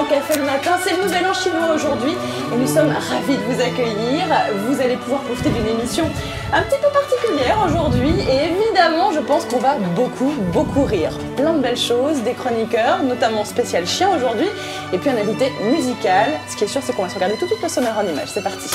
Café le matin, c'est le Nouvel An chinois aujourd'hui et nous sommes ravis de vous accueillir. Vous allez pouvoir profiter d'une émission un petit peu particulière aujourd'hui et évidemment je pense qu'on va beaucoup rire. Plein de belles choses, des chroniqueurs, notamment spécial chien aujourd'hui et puis un invité musical. Ce qui est sûr c'est qu'on va se regarder tout de suite le sommaire en images, c'est parti.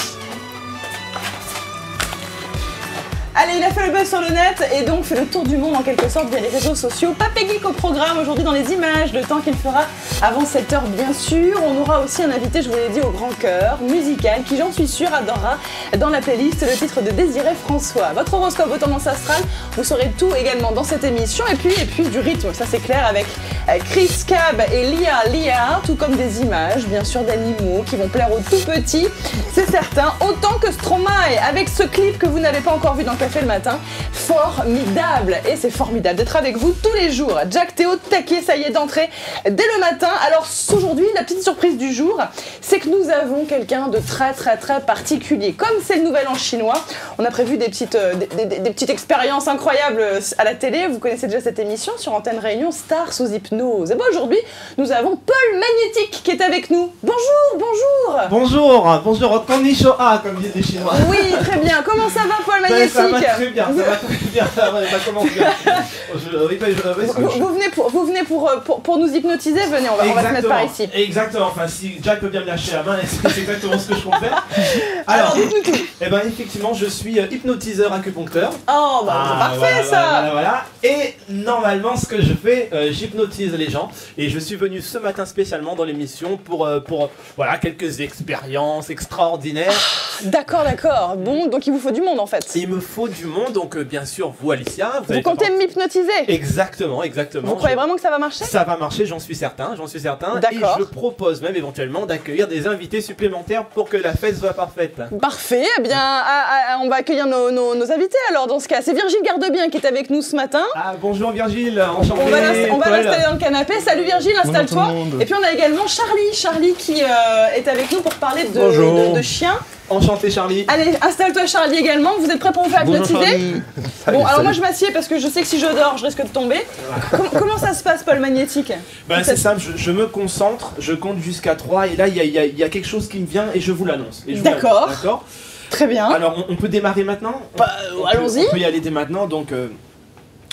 Allez, il a fait le buzz sur le net et donc fait le tour du monde en quelque sorte via les réseaux sociaux. Papé Geek au programme aujourd'hui dans les images, le temps qu'il fera avant 7h bien sûr. On aura aussi un invité, je vous l'ai dit, au grand cœur, musical, qui j'en suis sûre adorera dans la playlist le titre de Désiré François. Votre horoscope aux tendances astrales, vous saurez tout également dans cette émission. Et puis du rythme, ça c'est clair, avec Chris Cab et Lia, tout comme des images, bien sûr, d'animaux qui vont plaire aux tout petits, c'est certain, autant que Stromae, avec ce clip que vous n'avez pas encore vu dans Café le matin, formidable. Et c'est formidable d'être avec vous tous les jours. Jack Théo taquet, ça y est, d'entrée dès le matin. Alors aujourd'hui, la petite surprise du jour, c'est que nous avons quelqu'un de très particulier. Comme c'est le Nouvel An chinois, on a prévu des petites expériences incroyables à la télé. Vous connaissez déjà cette émission sur Antenne Réunion, Star sous hypnose. Et bien aujourd'hui, nous avons Paul Magnétique qui est avec nous. Bonjour. Bonjour, konnichiwa, comme disent les Chinois. Oui, très bien. Comment ça va, Paul Magnétique? Ça va très bien, ça commence bien. Vous venez pour nous hypnotiser, venez, on va se mettre par ici. Exactement, enfin si Jack peut bien me lâcher la main, c'est exactement ce que je compte faire. Alors, dites-nous tout. Eh ben effectivement, je suis hypnotiseur acupuncteur. Oh, bah parfait ça. Voilà. Et normalement, ce que je fais, j'hypnotise les gens. Et je suis venu ce matin spécialement dans l'émission pour voilà, quelques expériences extraordinaires. D'accord. Bon, donc il vous faut du monde en fait. Il me faut du monde, donc bien sûr, vous Alicia. Vous comptez m'hypnotiser? Exactement. Vous croyez vraiment que ça va marcher? Ça va marcher, j'en suis certain. D'accord. Et je propose même éventuellement d'accueillir des invités supplémentaires pour que la fête soit parfaite. Parfait, eh bien, on va accueillir nos invités alors dans ce cas. C'est Virgile Gardebien qui est avec nous ce matin. Ah bonjour Virgile, enchanté. On va l'installer dans le canapé. Salut Virgile, installe-toi. Et puis on a également Charlie qui est avec nous pour parler de chiens. Enchanté Charlie. Allez, installe-toi Charlie également. Vous êtes prêts pour vous faire hypnotiser? Bon, alors moi je m'assieds parce que je sais que si je dors, je risque de tomber. Comment ça se passe, Paul Magnétique? C'est simple, je me concentre, je compte jusqu'à 3 et là il y a quelque chose qui me vient et je vous l'annonce. D'accord. Très bien. Alors on peut démarrer maintenant? Allons-y. On peut y aller dès maintenant, donc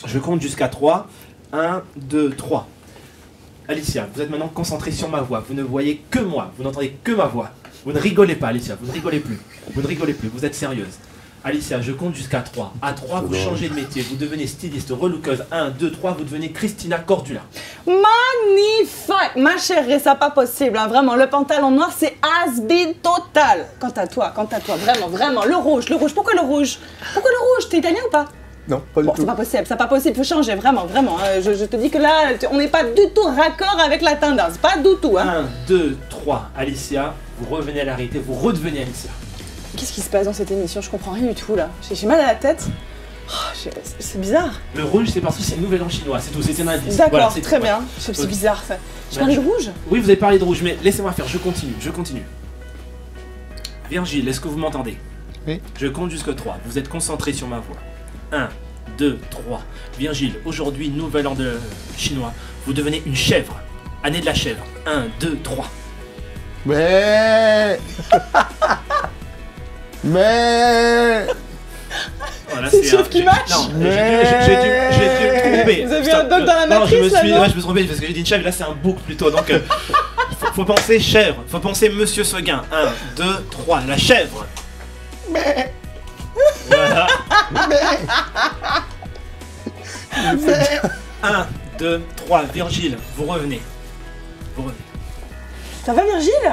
je compte jusqu'à 3. 1, 2, 3. Alicia, vous êtes maintenant concentrée sur ma voix. Vous ne voyez que moi, vous n'entendez que ma voix. Vous ne rigolez pas, Alicia, vous ne rigolez plus. Vous êtes sérieuse. Alicia, je compte jusqu'à 3. À 3, vous changez de métier, vous devenez styliste, relookeuse. 1, 2, 3, vous devenez Christina Cordula. Magnifique! Ma chérie, ça pas possible, hein, vraiment. Le pantalon noir, c'est has-been total. Quant à toi, vraiment. Le rouge. Pourquoi le rouge? T'es italien ou pas? Non, pas du tout. C'est pas possible, faut changer, vraiment. Je te dis que là, on n'est pas du tout raccord avec la tendance, pas du tout. Hein. 1, 2, 3, Alicia, vous revenez à la réalité, vous redevenez Alicia. Qu'est-ce qui se passe dans cette émission? Je comprends rien du tout là. J'ai mal à la tête. Oh, c'est bizarre. Le rouge, c'est parce que c'est le Nouvel An chinois, c'est tout, c'est un indice. D'accord, voilà, très bien. C'est bizarre ça. J'ai parlé de rouge? Oui, vous avez parlé de rouge, mais laissez-moi faire, je continue. Virgile, est-ce que vous m'entendez? Oui. Je compte jusqu'à 3, vous êtes concentré sur ma voix. 1, 2, 3. Virgile, aujourd'hui, Nouvel An de chinois, vous devenez une chèvre. Année de la chèvre. 1, 2, 3. Mais Voilà, c'est le chef qui marche. Non, j'ai dû me tromper. Vous avez un doc dans la matrice là, non? Je me suis trompé parce que j'ai dit une chèvre, là c'est un bouc plutôt. Donc faut penser chèvre, faut penser Monsieur Seguin. 1, 2, 3, la chèvre. Voilà. 1, 2, 3, Virgile, vous revenez. Ça va Virgile?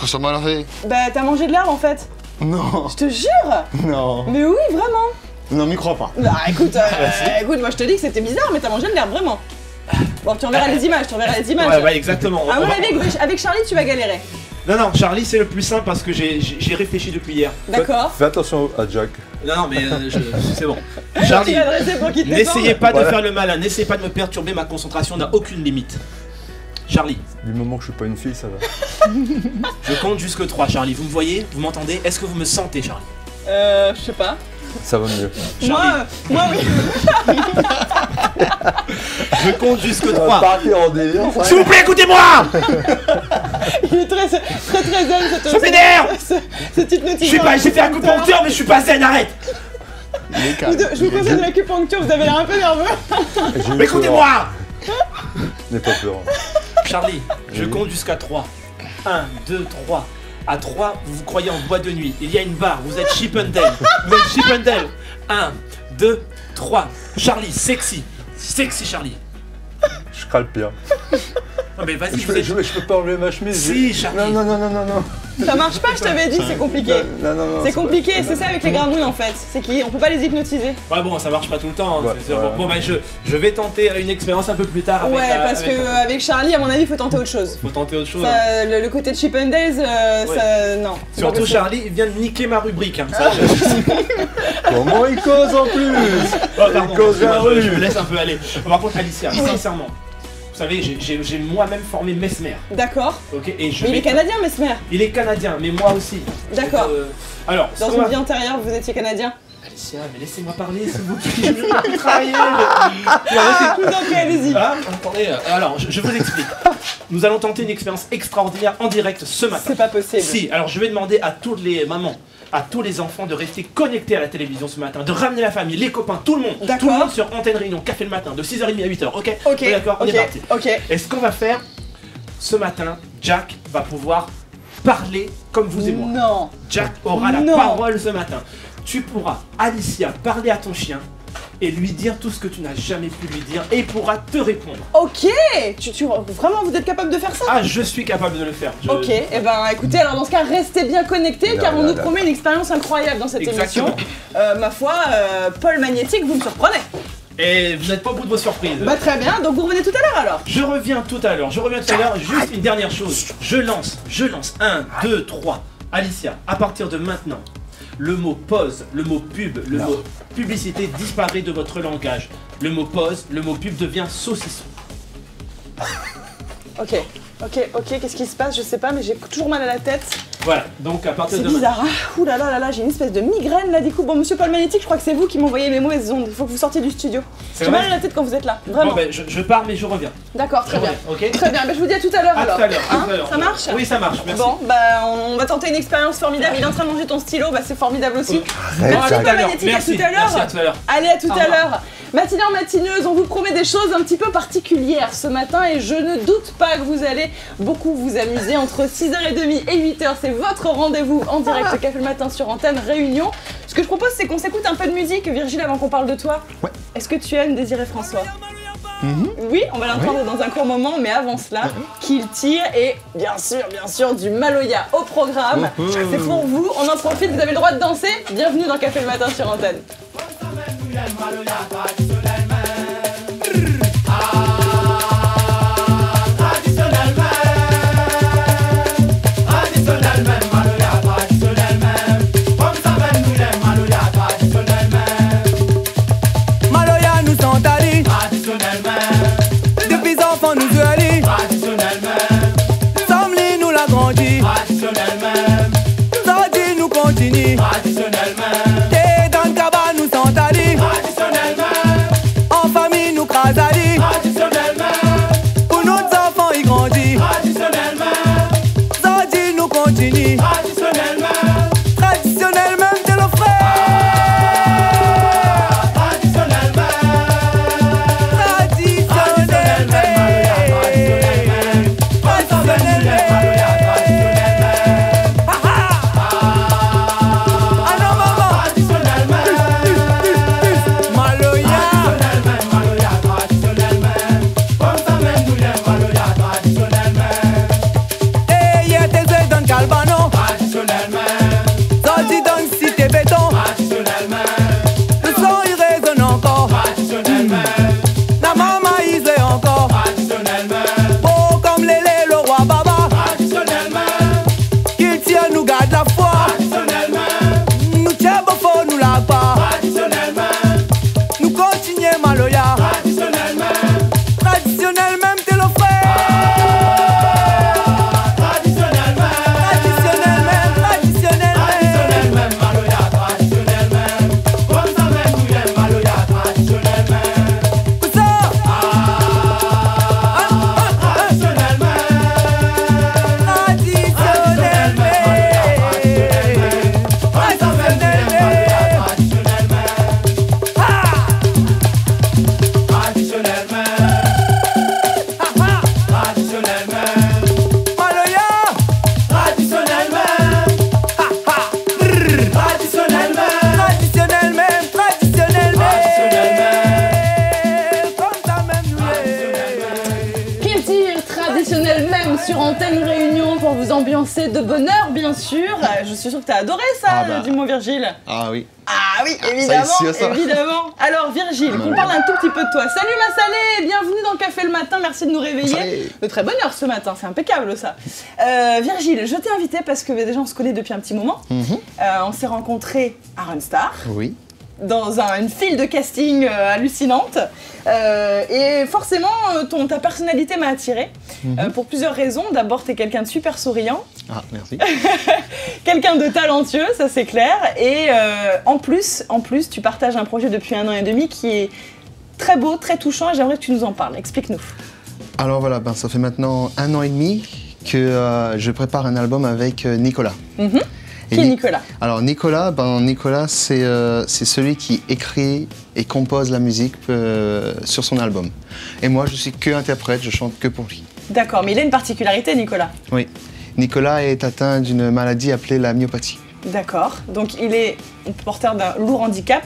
ça m'a fait. Bah t'as mangé de l'herbe en fait. Non. Je te jure. Non. Mais oui, vraiment. Non, m'y crois pas. Bah écoute, moi je te dis que c'était bizarre, mais t'as mangé de l'herbe, vraiment. Bon, tu enverras les images. Ouais, exactement. À mon avis, avec Charlie, tu vas galérer. Non, Charlie, c'est le plus simple parce que j'ai réfléchi depuis hier. D'accord. Fais attention à Jack. Non, mais c'est bon. Charlie, n'essayez pas de faire le malin, n'essayez pas de me perturber, ma concentration n'a aucune limite. Charlie. Du moment que je suis pas une fille, ça va. Je compte jusque 3, Charlie. Vous me voyez? Vous m'entendez? Est-ce que vous me sentez, Charlie? Je sais pas. Ça va mieux. Moi, oui. Je compte jusque Ça va 3. partir en délire. S'il vous plaît, écoutez-moi. Il est très zen, Ça m'énerve. cette hypnotiseur. J'ai fait un coup de poncture, mais je suis pas zen, arrête. Je vous conseille de l'acupuncture, vous avez l'air un peu nerveux. Mais écoutez-moi. N'aie pas peur. Charlie, je Oui. compte jusqu'à 3. 1, 2, 3. À 3, vous vous croyez en boîte de nuit. Il y a une barre, vous êtes Chip and Dale. Vous êtes Chip and Dale. 1, 2, 3. Charlie, sexy. Sexy, Charlie. Je crains le pire. Non mais vas-y, Je vous peux, êtes... je peux pas enlever ma chemise. Si, Charlie. Non. Ça marche pas, je t'avais dit, c'est compliqué. Non. C'est compliqué, c'est ça avec les grenouilles en fait. C'est qu'on peut pas les hypnotiser. Ouais bon, ça marche pas tout le temps. Hein, Ouais, c'est sûr. ouais. Bon bah je vais tenter une expérience un peu plus tard. Avec, Ouais, parce avec- que avec Charlie, à mon avis, il faut tenter autre chose. Faut tenter autre chose. Ça, le côté de Chip and Dale, ça, non. c'est pas Surtout possible. Charlie, il vient de niquer ma rubrique. Hein. Ça, Comment il cause en plus? Oh, pardon, Il cause la excuse-moi, je me rue. laisse un peu aller. Par contre, Alicia, sincèrement, vous savez, j'ai moi-même formé Mesmer. D'accord. Ok, et je Mais il vais- est canadien, Mesmer. Il est canadien, mais moi aussi. D'accord. Alors, ce Dans qu'on une va- vie antérieure, vous étiez canadien. Alicia, mais laissez-moi parler, s'il vous plaît. Je vais pas plus travailler. Je vous en prie, allez-y. Ah, attendez, alors je vous explique. Nous allons tenter une expérience extraordinaire en direct ce matin. C'est pas possible. Si, alors je vais demander à toutes les mamans, à tous les enfants de rester connectés à la télévision ce matin, de ramener la famille, les copains, tout le monde. D'accord. Tout le monde sur Antenne Réunion, Café le matin, de 6h30 à 8h, ok? Ok. est d'accord, on est parti. Ok. Et ce qu'on va faire, ce matin, Jack va pouvoir parler comme vous et moi. Non. Jack aura la Non. parole ce matin. Tu pourras, Alicia, parler à ton chien et lui dire tout ce que tu n'as jamais pu lui dire et il pourra te répondre. Ok. Vraiment, vous êtes capable de faire ça? Ah, je suis capable de le faire. Ok, et ben écoutez, alors dans ce cas, restez bien connectés car on nous là. promet une expérience incroyable dans cette Exactement. émission. Ma foi, Paul Magnétique, vous me surprenez. Et vous n'êtes pas au bout de vos surprises. Bah très bien, donc vous revenez tout à l'heure alors. Je reviens tout à l'heure. Juste une dernière chose. Je lance. 1, 2, 3. Alicia, à partir de maintenant, le mot pause, le mot pub, le mot publicité disparaît de votre langage. Le mot pause, le mot pub devient saucisson. Ok, qu'est-ce qui se passe? Je sais pas, mais j'ai toujours mal à la tête. Voilà, donc à partir C'est de bizarre, hein. Ouh là là, j'ai une espèce de migraine là du coup. Bon, monsieur Paul Magnétique, je crois que c'est vous qui m'envoyez les mauvaises ondes. Il faut que vous sortiez du studio. C'est J'ai mal vrai à la tête quand vous êtes là, Bon, vraiment. ben, je pars, mais je reviens. D'accord, très Je bien. reviens, ok? Très bien, ben, je vous dis à tout à l'heure À alors. tout à l'heure. Hein, tout à l'heure. ça marche? Oui, ça marche, merci. Bon, bah on va tenter une expérience formidable. Il est en train de manger ton stylo, bah c'est formidable aussi. Arrête, Bon, à tout Jack. à l'heure. Magnétique, à Merci. tout à l'heure. Merci, à tout à l'heure. Allez, à tout Au à revoir. l'heure. Matineur, matineuse, on vous promet des choses un petit peu particulières ce matin et je ne doute pas que vous allez beaucoup vous amuser entre 6h30 et 8h. C'est votre rendez-vous en direct Café le matin sur Antenne Réunion. Ce que je propose, c'est qu'on s'écoute un peu de musique. Virgile, avant qu'on parle de toi, Ouais. est-ce que tu aimes Désiré François? Oui, on va l'entendre dans un court moment, mais avant cela, qu'il tire et bien sûr du Maloya au programme. C'est pour vous, on en profite, vous avez le droit de danser. Bienvenue dans Café le matin sur Antenne. Maloya nous sont allés, depuis enfants nous allés, Samli nous l'a grandi, Zodi nous continue, et dans le cabas nous sont allés, en famille nous crasali, pour nos enfants ils grandissent, Zodi nous continue, traditionnellement de nos frères. Calbano, Antenne Réunion pour vous ambiancer de bonheur, bien sûr. Je suis sûre que t'as adoré ça, dis-moi Virgile. Ah oui. Ah oui, évidemment, évidemment. Alors Virgile, qu'on parle un tout petit peu de toi. Salut ma Salée, bienvenue dans Café le matin, merci de nous réveiller. De très bonne heure ce matin, c'est impeccable ça. Virgile, je t'ai invité parce que déjà on se connaît depuis un petit moment. On s'est rencontrés à Runstar. Oui. Dans une file de casting hallucinante. Et forcément, ta personnalité m'a attirée pour plusieurs raisons. D'abord, t'es quelqu'un de super souriant. Ah, merci. Quelqu'un de talentueux, ça c'est clair. Et en plus, tu partages un projet depuis 1 an et demi qui est très beau, très touchant. Et j'aimerais que tu nous en parles. Explique-nous. Alors voilà, ça fait maintenant 1 an et demi que je prépare un album avec Nicolas. Qui est Nicolas? Alors Nicolas, c'est celui qui écrit et compose la musique sur son album. Et moi, je suis que interprète, je chante que pour lui. D'accord, mais il a une particularité, Nicolas. Oui. Nicolas est atteint d'une maladie appelée la myopathie. D'accord, donc il est porteur d'un lourd handicap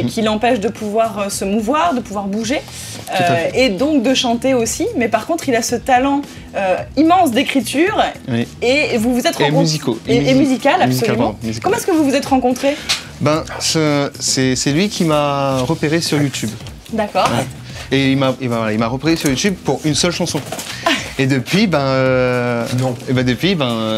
qui l'empêche de pouvoir se mouvoir, de pouvoir bouger et donc de chanter aussi. Mais par contre, il a ce talent immense d'écriture et vous vous êtes rencontrés. Et musical, absolument. Musical. Comment est-ce que vous vous êtes rencontrés? C'est lui qui m'a repéré sur YouTube. D'accord. Ouais. Et il m'a repéré sur YouTube pour une seule chanson. Et depuis,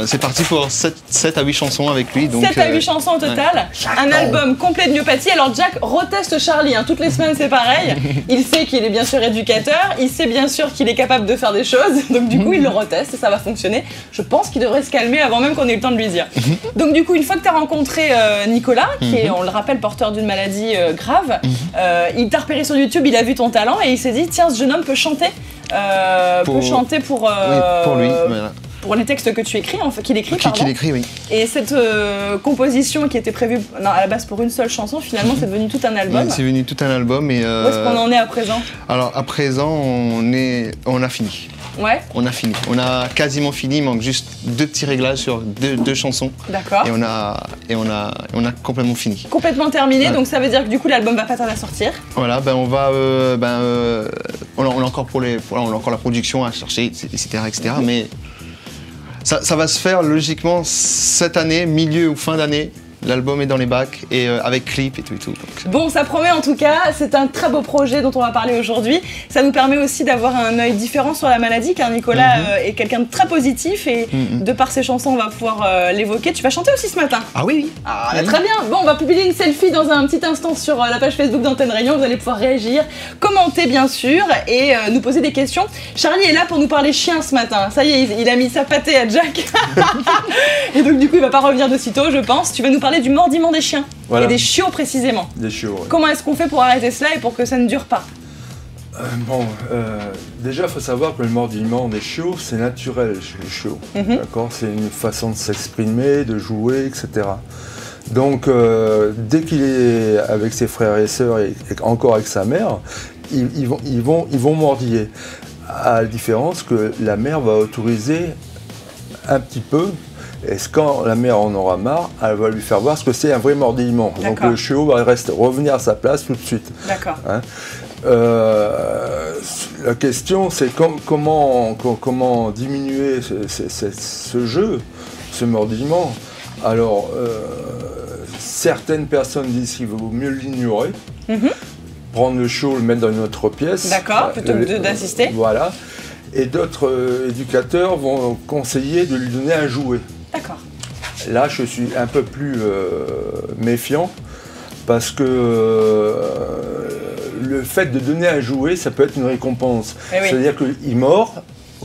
c'est parti pour 7 à 8 chansons avec lui. Donc, 7 à 8 chansons au total, un album complet de myopathie. Alors Jack reteste Charlie, toutes les semaines c'est pareil. Il sait qu'il est bien sûr éducateur, il sait bien sûr qu'il est capable de faire des choses, donc du coup il le reteste et ça va fonctionner. Je pense qu'il devrait se calmer avant même qu'on ait eu le temps de lui dire. Donc du coup, une fois que tu as rencontré Nicolas, qui est, on le rappelle, porteur d'une maladie grave, il t'a repéré sur YouTube, il a vu ton talent et il s'est dit, tiens, ce jeune homme peut chanter. Peut chanter pour lui, voilà. Pour les textes que tu écris, qu'il écrit, qu'il écrit, oui. Et cette composition qui était prévue à la base pour une seule chanson, finalement c'est devenu tout un album. Oui, c'est devenu tout un album. Et, où est-ce qu'on en est à présent? Alors à présent, on a fini. Ouais. On a fini. On a quasiment fini, il manque juste 2 petits réglages sur deux chansons. D'accord. Et on a complètement fini. Complètement terminé, donc ça veut dire que du coup l'album va pas tarder à sortir. Voilà, on va, on a encore on a encore la production à chercher, etc. Mais ça va se faire logiquement cette année, milieu ou fin d'année. L'album est dans les bacs et avec clip et tout. Donc. Bon, ça promet en tout cas, c'est un très beau projet dont on va parler aujourd'hui. Ça nous permet aussi d'avoir un œil différent sur la maladie car Nicolas est quelqu'un de très positif et de par ses chansons on va pouvoir l'évoquer. Tu vas chanter aussi ce matin? Ah oui. Ah, très bien. Bon, on va publier une selfie dans un petit instant sur la page Facebook d'Antenne Réunion. Vous allez pouvoir réagir, commenter bien sûr et nous poser des questions. Charlie est là pour nous parler chien ce matin. Ça y est, il a mis sa pâtée à Jack. Et donc du coup il va pas revenir de sitôt je pense. Tu vas nous parler du mordiment des chiens, et des chiots précisément. Des chiots, oui. Comment est-ce qu'on fait pour arrêter cela et pour que ça ne dure pas? Déjà, il faut savoir que le mordiment des chiots, c'est naturel chez les chiots. D'accord, c'est une façon de s'exprimer, de jouer, etc. Donc, dès qu'il est avec ses frères et sœurs et encore avec sa mère, ils vont mordiller. À la différence que la mère va autoriser un petit peu. Et quand la mère en aura marre, elle va lui faire voir ce que c'est un vrai mordillement. Donc le chiot va revenir à sa place tout de suite. D'accord. La question, c'est comment diminuer ce jeu, ce mordillement. Alors, certaines personnes disent qu'il vaut mieux l'ignorer, prendre le chiot, le mettre dans une autre pièce. D'accord, plutôt que d'assister. Voilà. Et d'autres éducateurs vont conseiller de lui donner un jouet. D'accord. Là, je suis un peu plus méfiant parce que le fait de donner un jouet, ça peut être une récompense. C'est-à-dire qu'il mord,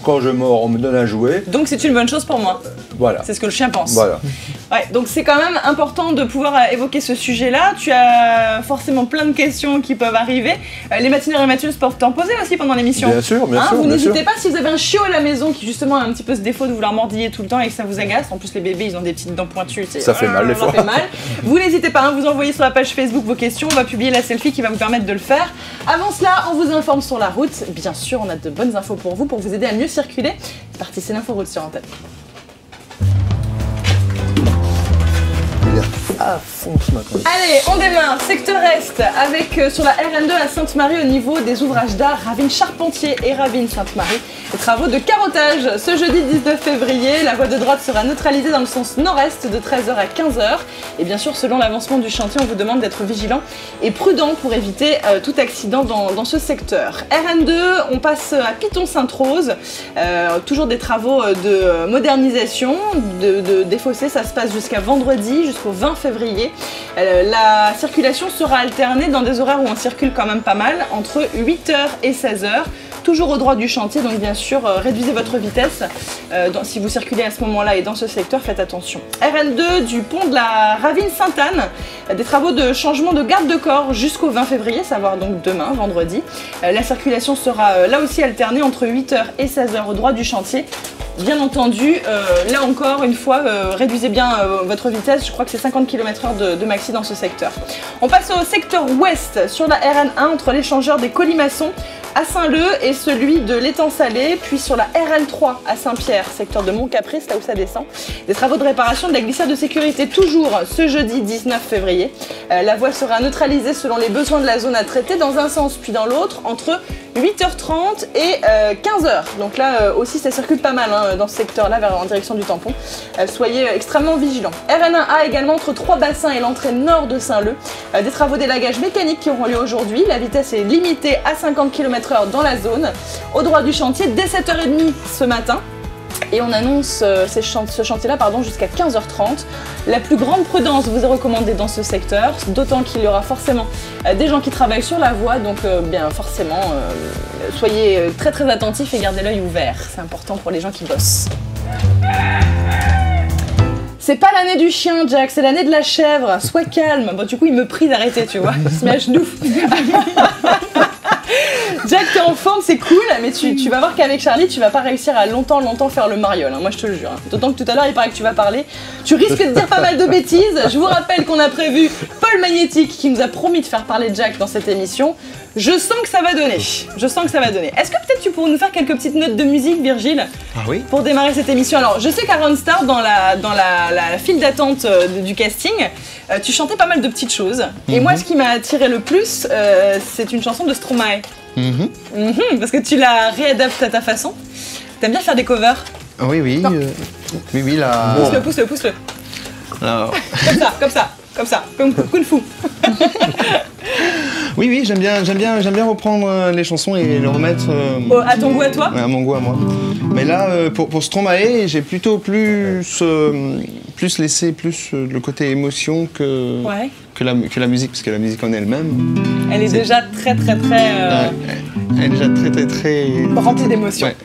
quand je mords, on me donne un jouet. Donc c'est une bonne chose pour moi. Voilà. C'est ce que le chien pense. Voilà. Ouais, donc c'est quand même important de pouvoir évoquer ce sujet-là. Tu as forcément plein de questions qui peuvent arriver. Les matineurs et Mathieu peuvent t'en poser aussi pendant l'émission. Bien sûr, bien sûr. Vous n'hésitez pas si vous avez un chiot à la maison qui justement a un petit peu ce défaut de vouloir mordiller tout le temps et que ça vous agace. En plus les bébés ils ont des petites dents pointues. Ça fait mal des fois. Ça fait mal. Vous n'hésitez pas, vous envoyez sur la page Facebook vos questions. On va publier la selfie qui va vous permettre de le faire. Avant cela, on vous informe sur la route. Bien sûr, on a de bonnes infos pour vous aider à mieux circuler. C'est parti, c'est l'info route sur Antenne. Il est à fond ce matin. Allez, on démarre. Secteur Est avec sur la RN2 à Sainte-Marie au niveau des ouvrages d'art Ravine Charpentier et Ravine Sainte-Marie. Les travaux de carottage. Ce jeudi 19 février, la voie de droite sera neutralisée dans le sens nord-est de 13h à 15h. Et bien sûr, selon l'avancement du chantier, on vous demande d'être vigilant et prudent pour éviter tout accident dans ce secteur. RN2, on passe à Piton-Sainte-Rose. Toujours des travaux de modernisation, des fossés. Ça se passe jusqu'à vendredi, jusqu'au 20 février. La circulation sera alternée dans des horaires où on circule quand même pas mal, entre 8h et 16h. Toujours au droit du chantier, donc bien sûr, réduisez votre vitesse. Si vous circulez à ce moment-là et dans ce secteur, faites attention. RN2 du pont de la Ravine Sainte-Anne, des travaux de changement de garde de corps jusqu'au 20 février, savoir donc demain, vendredi. La circulation sera là aussi alternée entre 8h et 16h au droit du chantier. Bien entendu, là encore, une fois, réduisez bien votre vitesse. Je crois que c'est 50 km/h de maxi dans ce secteur. On passe au secteur ouest, sur la RN1, entre l'échangeur des Colimaçons à Saint-Leu et celui de l'étang Salé, puis sur la RN3 à Saint-Pierre, secteur de Mont-Caprice, là où ça descend. Des travaux de réparation de la glissière de sécurité, toujours ce jeudi 19 février. La voie sera neutralisée selon les besoins de la zone à traiter, dans un sens puis dans l'autre, entre 8h30 et 15h. Donc là aussi, ça circule pas mal dans ce secteur-là, en direction du tampon. Soyez extrêmement vigilants. RN1A également entre Trois-Bassins et l'entrée nord de Saint-Leu. Des travaux d'élagage mécanique qui auront lieu aujourd'hui. La vitesse est limitée à 50 km/h dans la zone, au droit du chantier, dès 7h30 ce matin. Et on annonce ce chantier-là jusqu'à 15h30. La plus grande prudence vous est recommandée dans ce secteur, d'autant qu'il y aura forcément des gens qui travaillent sur la voie, donc bien forcément, soyez très très attentifs et gardez l'œil ouvert. C'est important pour les gens qui bossent. C'est pas l'année du chien, Jack, c'est l'année de la chèvre. Sois calme. Bon, du coup, il me prie d'arrêter, tu vois. Il se met à genoux. Jack, t'es en forme, c'est cool, mais tu vas voir qu'avec Charlie, tu vas pas réussir à longtemps faire le mariole, moi je te le jure. D'autant que tout à l'heure, il paraît que tu vas parler. Tu risques de dire pas mal de bêtises. Je vous rappelle qu'on a prévu Paul Magnétique qui nous a promis de faire parler Jack dans cette émission. Je sens que ça va donner. Est-ce que peut-être tu pourrais nous faire quelques petites notes de musique, Virgile? Ah oui. Pour démarrer cette émission. Alors, je sais qu'à Ronstar, dans la file d'attente du casting, tu chantais pas mal de petites choses. Et moi, ce qui m'a attiré le plus, c'est une chanson de Stromae. Parce que tu la réadaptes à ta façon. T'aimes bien faire des covers? Oui, oui. Oui, là. Pousse-le. Alors... Comme ça, comme Kung Fu. Oui, j'aime bien reprendre les chansons et les remettre... à ton goût à toi? Ouais, à mon goût à moi. Mais là, pour Stromae, j'ai plutôt plus laissé le côté émotion que la musique, parce que la musique en elle-même... Elle est déjà très... Elle est déjà très... remplie d'émotions. Ouais.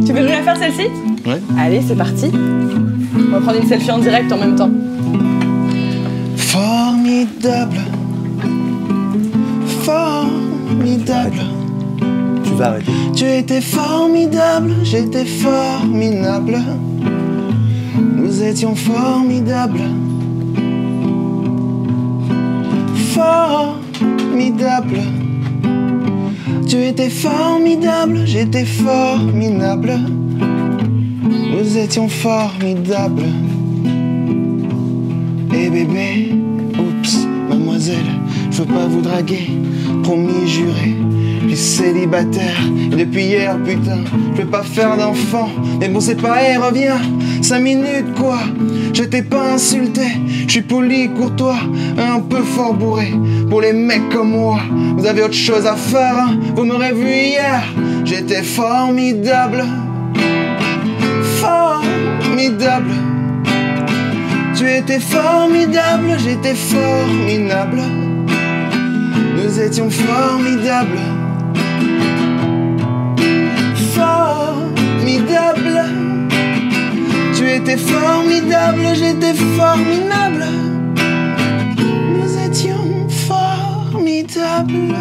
Tu veux nous la faire celle-ci? Ouais. Allez, c'est parti. On va prendre une selfie en direct en même temps. Formidable. Tu vas arrêter. Tu étais formidable, j'étais formidable. Nous étions formidables. Formidable. Tu étais formidable, j'étais formidable. Nous étions formidables. Eh bébé, oups, mademoiselle, je veux pas vous draguer, promis, juré. Je suis célibataire, et depuis hier, putain, je veux pas faire d'enfant. Mais bon, c'est pareil, reviens, 5 minutes quoi. Je t'ai pas insulté, je suis poli, courtois, un peu fort bourré. Pour les mecs comme moi, vous avez autre chose à faire, hein. Vous m'aurez vu hier, j'étais formidable. Formidable. Tu étais formidable, j'étais formidable. Nous étions formidables. Formidable. Tu étais formidable, j'étais formidable. Nous étions formidables.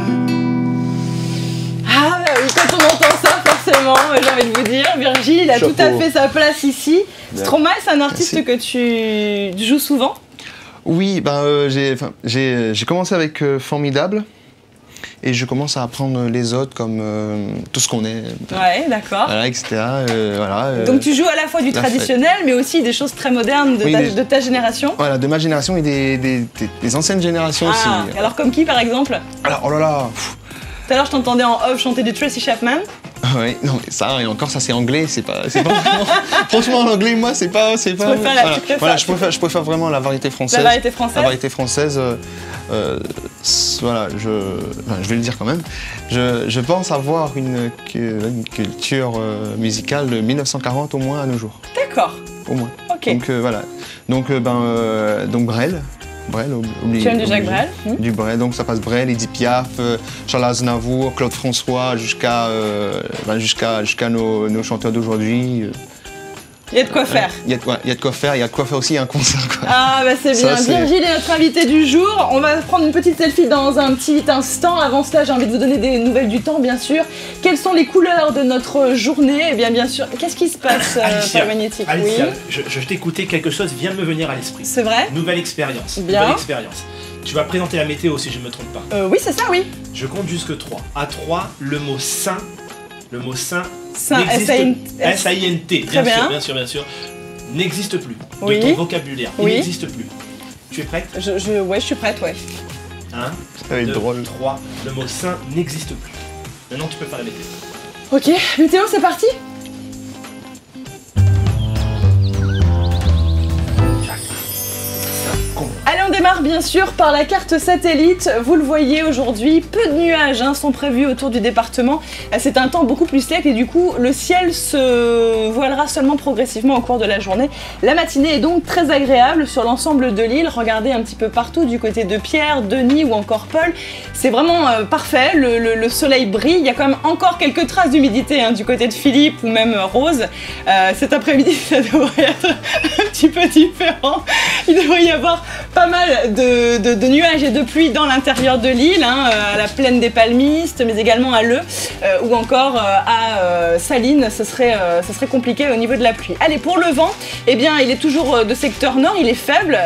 Ah oui, quand on entend ça, forcément, j'ai envie de vous dire, Virgile, il a tout à fait sa place ici. Stromae, c'est un artiste que tu joues souvent? Oui, j'ai commencé avec Formidable. et je commence à apprendre les autres comme tout ce qu'on est. Ouais, d'accord. Voilà, etc. Voilà, Donc tu joues à la fois du traditionnel, mais aussi des choses très modernes de ta génération. Voilà, de ma génération et des anciennes générations aussi. Alors comme qui par exemple? Alors, oh là là. Tout à l'heure je t'entendais en off chanter du Tracy Chapman. Oui, non mais ça, et encore ça c'est anglais, c'est pas vraiment... Franchement l'anglais, moi c'est pas... Tu préfères la petite voilà, je préfère vraiment la variété française. La variété française. La variété française, voilà, je vais le dire quand même. Je pense avoir une culture musicale de 1940 au moins à nos jours. D'accord. Au moins. Ok. Donc voilà. Donc Brel. Tu aimes du Jacques Brel? Du Brel, donc ça passe Brel, Edith Piaf, Charles Aznavour, Claude François, jusqu'à nos chanteurs d'aujourd'hui. Il y a de quoi faire. Il y a de quoi faire, il y a de quoi faire aussi un concert. Quoi. Ah bah c'est bien. Virgile est notre invité du jour. On va prendre une petite selfie dans un petit instant. Avant cela, j'ai envie de vous donner des nouvelles du temps, bien sûr. Quelles sont les couleurs de notre journée? Eh bien sûr, qu'est-ce qui se passe par Magnétique? Alicia, je t'écoutais, quelque chose vient de me venir à l'esprit. C'est vrai? Nouvelle expérience. Bien. Nouvelle expérience. Tu vas présenter la météo si je ne me trompe pas. Oui, c'est ça, oui. Je compte jusque 3. À 3, le mot saint, S-A-I-N-T, bien sûr, n'existe plus. Oui. De ton vocabulaire, il Oui. n'existe plus. Tu es prête? Ouais, je suis prête, ouais. 1, va être 2, drôle. 3, le mot saint n'existe plus. Maintenant tu peux faire la météo. Ok, météo, c'est parti. Allez, on démarre bien sûr par la carte satellite. Vous le voyez aujourd'hui, peu de nuages sont prévus autour du département. C'est un temps beaucoup plus sec et du coup, le ciel se voilera seulement progressivement au cours de la journée. La matinée est donc très agréable sur l'ensemble de l'île. Regardez un petit peu partout du côté de Pierre, Denis ou encore Paul. C'est vraiment parfait, le soleil brille. Il y a quand même encore quelques traces d'humidité du côté de Philippe ou même Rose. Cet après-midi, ça devrait être un petit peu différent. Il devrait y avoir pas mal de nuages et de pluie dans l'intérieur de l'île, à la plaine des Palmistes, mais également à Leu ou encore à Salines. Ce serait compliqué au niveau de la pluie. Allez, pour le vent, eh bien, il est toujours de secteur nord, il est faible.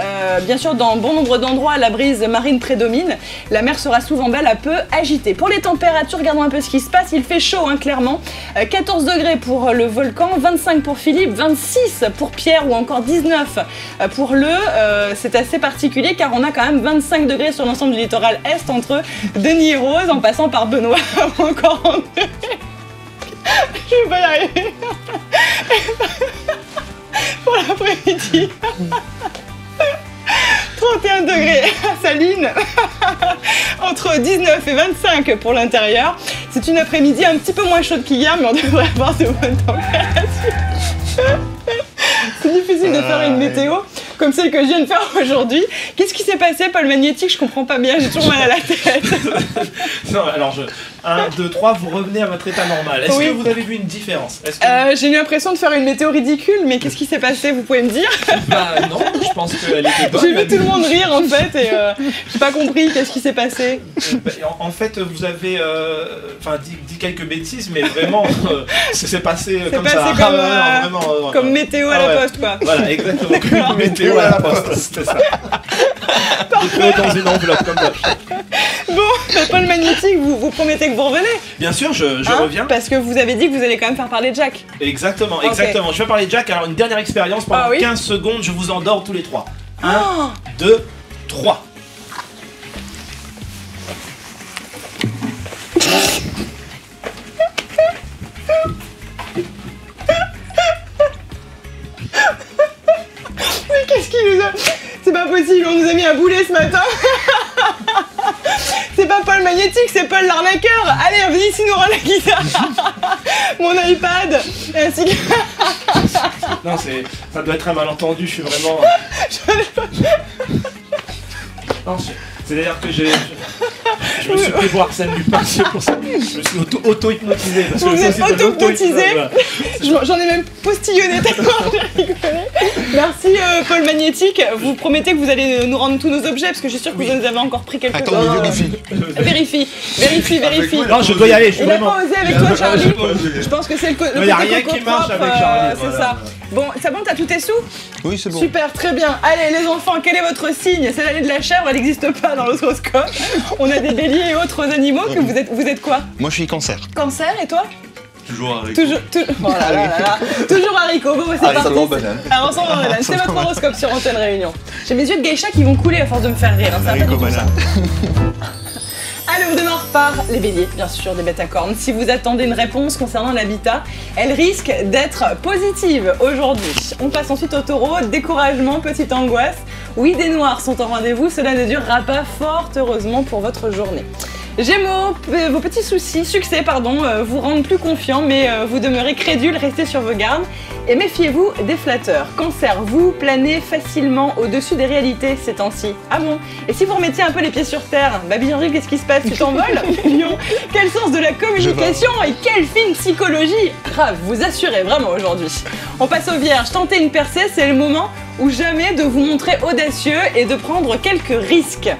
Bien sûr, dans bon nombre d'endroits, la brise marine prédomine. La mer sera souvent belle, un peu agitée. Pour les températures, regardons un peu ce qui se passe. Il fait chaud, clairement. 14 degrés pour le volcan, 25 pour Philippe, 26 pour Pierre ou encore 19 pour Leu. C'est assez particulier car on a quand même 25 degrés sur l'ensemble du littoral est entre Denis et Rose en passant par Benoît ou encore André. Je vais pas y arriver. Pour l'après-midi. 31 degrés à Salines, entre 19 et 25 pour l'intérieur. C'est une après-midi un petit peu moins chaude qu'hier, mais on devrait avoir de bonnes températures. C'est difficile de faire une météo comme celle que je viens de faire aujourd'hui. Qu'est-ce qui s'est passé, Paul Magnétique? Je comprends pas bien, j'ai toujours mal à la tête. Non, alors 1, 2, 3, vous revenez à votre état normal. Est-ce que vous avez vu une différence? J'ai eu l'impression de faire une météo ridicule, mais qu'est-ce qui s'est passé? Vous pouvez me dire? Bah non, je pense qu'elle était bonne. J'ai vu tout le monde rire en fait et j'ai pas compris qu'est-ce qui s'est passé. En fait, vous avez dit quelques bêtises, mais vraiment, c'est passé comme ça. Comme météo à la poste, quoi. Voilà, exactement. Comme météo à la poste, c'était ça. Météo dans une enveloppe comme ça. Bon, Paul Magnétique, vous promettez que vous revenez? Bien sûr, je reviens. Parce que vous avez dit que vous allez quand même faire parler Jack. Exactement. Je vais parler de Jack. Alors, une dernière expérience pendant 15 secondes, je vous endors tous les trois. 1, 2, 3. Mais qu'est-ce qu'il nous a... C'est pas possible, on nous a mis un boulet ce matin. C'est pas Paul Magnétique, c'est Paul l'arnaqueur. Allez, venez ici nous rendre la guitare. Mon iPad, ainsi que... Non, ça doit être un malentendu, je suis vraiment... Non, c'est-à-dire que je me suis pris voir Arsène Lupin, c'est pour ça que je me suis auto-hypnotisé. Vous êtes auto-hypnotisé. J'en ai même postillonné tellement j'ai rigolé. Merci Paul Magnétique. Vous promettez que vous allez nous rendre tous nos objets parce que je suis sûre que vous nous avez encore pris quelques-uns. Attends, Vérifie. Non, je dois y aller, je suis Il n'a vraiment... pas osé avec toi, Charlie. Je pense que c'est le Il n'y a rien qui marche avec Charlie. C'est ça. Bon, ça bon, t'as tous tes sous? Oui, c'est bon. Super, très bien. Allez, les enfants, quel est votre signe? C'est l'année de la chèvre, elle n'existe pas dans l'horoscope. On a des béliers et autres animaux. Que vous êtes quoi? Moi, je suis cancer. Cancer, et toi? Toujours haricot. Oh là là là là. Toujours haricot. Bon, c'est parti. banane. Avançons dans banane. C'est votre horoscope sur Antenne Réunion. J'ai mes yeux de geisha qui vont couler à force de me faire rire. Hein. Ça va pas du tout ça. Allez, on démarre par les béliers, bien sûr, des bêtes à cornes. Si vous attendez une réponse concernant l'habitat, elle risque d'être positive aujourd'hui. On passe ensuite au taureau, découragement, petite angoisse. Oui, des noirs sont en rendez-vous, cela ne durera pas, fort heureusement pour votre journée. Gémeaux, vos petits soucis, vous rendent plus confiant, mais vous demeurez crédule, restez sur vos gardes et méfiez-vous des flatteurs. Cancer, vous planez facilement au-dessus des réalités ces temps-ci. Ah bon? Et si vous remettiez un peu les pieds sur terre? Bah Bienvenue, qu'est-ce qui se passe? Tu t'envoles? Lion, quel sens de la communication et quelle fine psychologie! Grave, vous assurez vraiment aujourd'hui. On passe aux vierges, tentez une percée, c'est le moment ou jamais de vous montrer audacieux et de prendre quelques risques.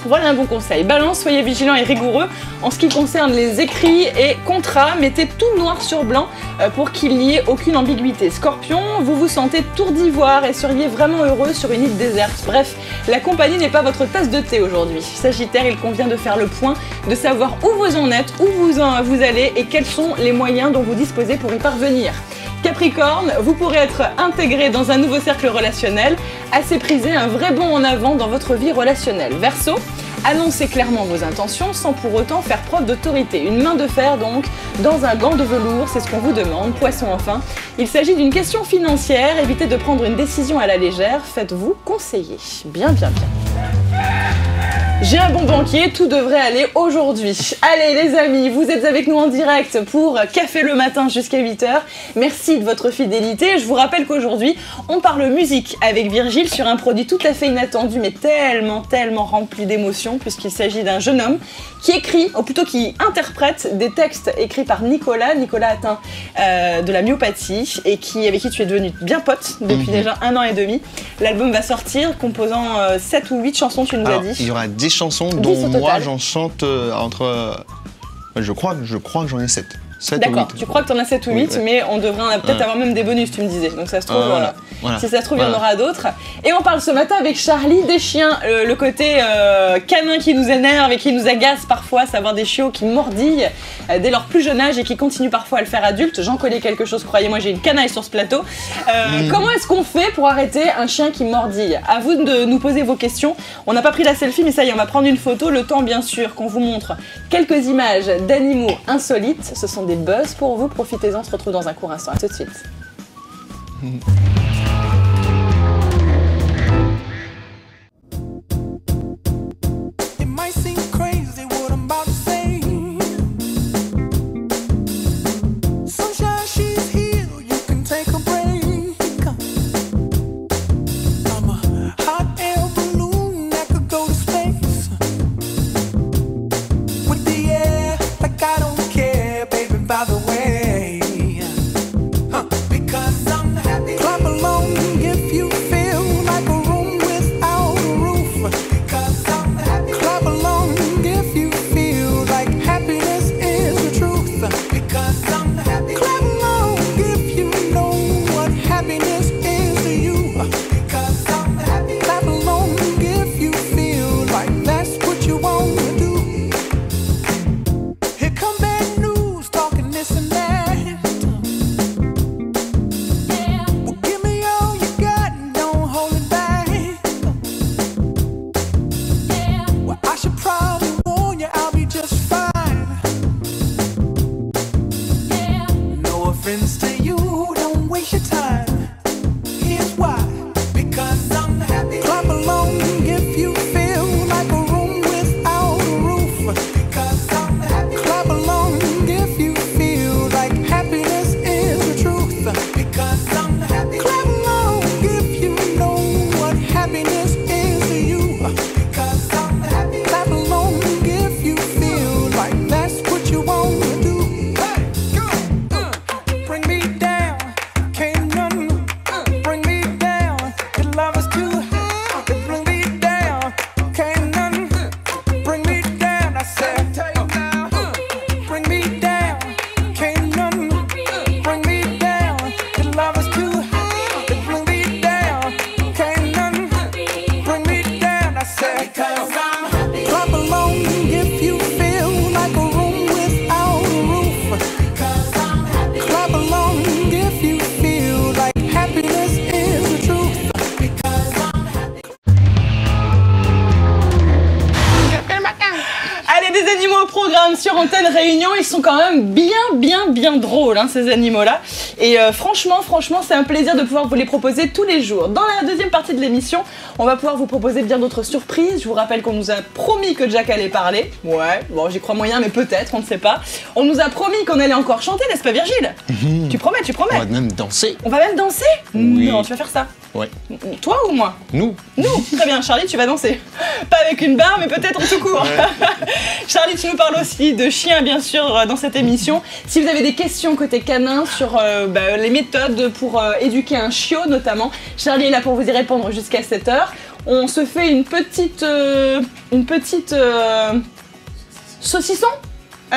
Voilà un bon conseil. Balance, soyez vigilants et rigoureux en ce qui concerne les écrits et contrats. Mettez tout noir sur blanc pour qu'il n'y ait aucune ambiguïté. Scorpion, vous vous sentez tour d'ivoire et seriez vraiment heureux sur une île déserte. Bref, la compagnie n'est pas votre tasse de thé aujourd'hui. Sagittaire, il convient de faire le point, de savoir où vous en êtes, où vous allez et quels sont les moyens dont vous disposez pour y parvenir. Capricorne, vous pourrez être intégré dans un nouveau cercle relationnel, assez prisé un vrai bond en avant dans votre vie relationnelle. Verseau, annoncez clairement vos intentions sans pour autant faire preuve d'autorité. Une main de fer donc, dans un gant de velours, c'est ce qu'on vous demande. Poisson enfin, il s'agit d'une question financière, évitez de prendre une décision à la légère, faites-vous conseiller. Bien. J'ai un bon banquier, tout devrait aller aujourd'hui. Allez les amis, vous êtes avec nous en direct pour Café le matin jusqu'à 8h. Merci de votre fidélité. Je vous rappelle qu'aujourd'hui, on parle musique avec Virgile sur un produit tout à fait inattendu mais tellement rempli d'émotions puisqu'il s'agit d'un jeune homme qui écrit, ou plutôt qui interprète des textes écrits par Nicolas atteint de la myopathie et avec qui tu es devenu bien pote depuis déjà 1 an et demi. L'album va sortir composant 7 ou 8 chansons, tu nous as dit. Il y aura 10 chansons dont moi j'en chante entre... Je crois que j'en ai 7. D'accord, tu crois que t'en as 7 ou 8, oui, ouais. Mais on devrait peut-être avoir même des bonus, tu me disais. Donc ça se trouve, voilà. Si ça se trouve, il y en aura d'autres. Et on parle ce matin avec Charlie des chiens. Le côté canin qui nous énerve et qui nous agace parfois, savoir des chiots qui mordillent dès leur plus jeune âge et qui continuent parfois à le faire adulte. J'en connais quelque chose, croyez-moi, j'ai une canaille sur ce plateau. Comment est-ce qu'on fait pour arrêter un chien qui mordille? À vous de nous poser vos questions. On n'a pas pris la selfie, mais ça y est, on va prendre une photo. Le temps, bien sûr, qu'on vous montre quelques images d'animaux insolites. Ce sont des buzz pour vous, profitez-en, on se retrouve dans un court instant, à tout de suite. Clap along, yeah. quarantaine réunions, ils sont quand même bien drôles, hein, ces animaux-là. Et franchement, c'est un plaisir de pouvoir vous les proposer tous les jours. Dans la deuxième partie de l'émission, on va pouvoir vous proposer bien d'autres surprises. Je vous rappelle qu'on nous a promis que Jack allait parler. Ouais, bon, j'y crois moyen, mais peut-être, on ne sait pas. On nous a promis qu'on allait encore chanter, n'est-ce pas, Virgile? Tu promets. On va même danser. On va même danser? Oui. Non, tu vas faire ça? Ouais. Toi ou moi? Nous. Très bien, Charlie, tu vas danser. Pas avec une barre, mais peut-être en tout court. Charlie, tu nous parles aussi de chiens, bien sûr, dans cette émission. Si vous avez des questions côté canin sur les méthodes pour éduquer un chiot, notamment, Charlie est là pour vous y répondre jusqu'à 7h. On se fait une petite saucisson.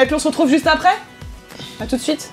Et puis on se retrouve juste après. A tout de suite.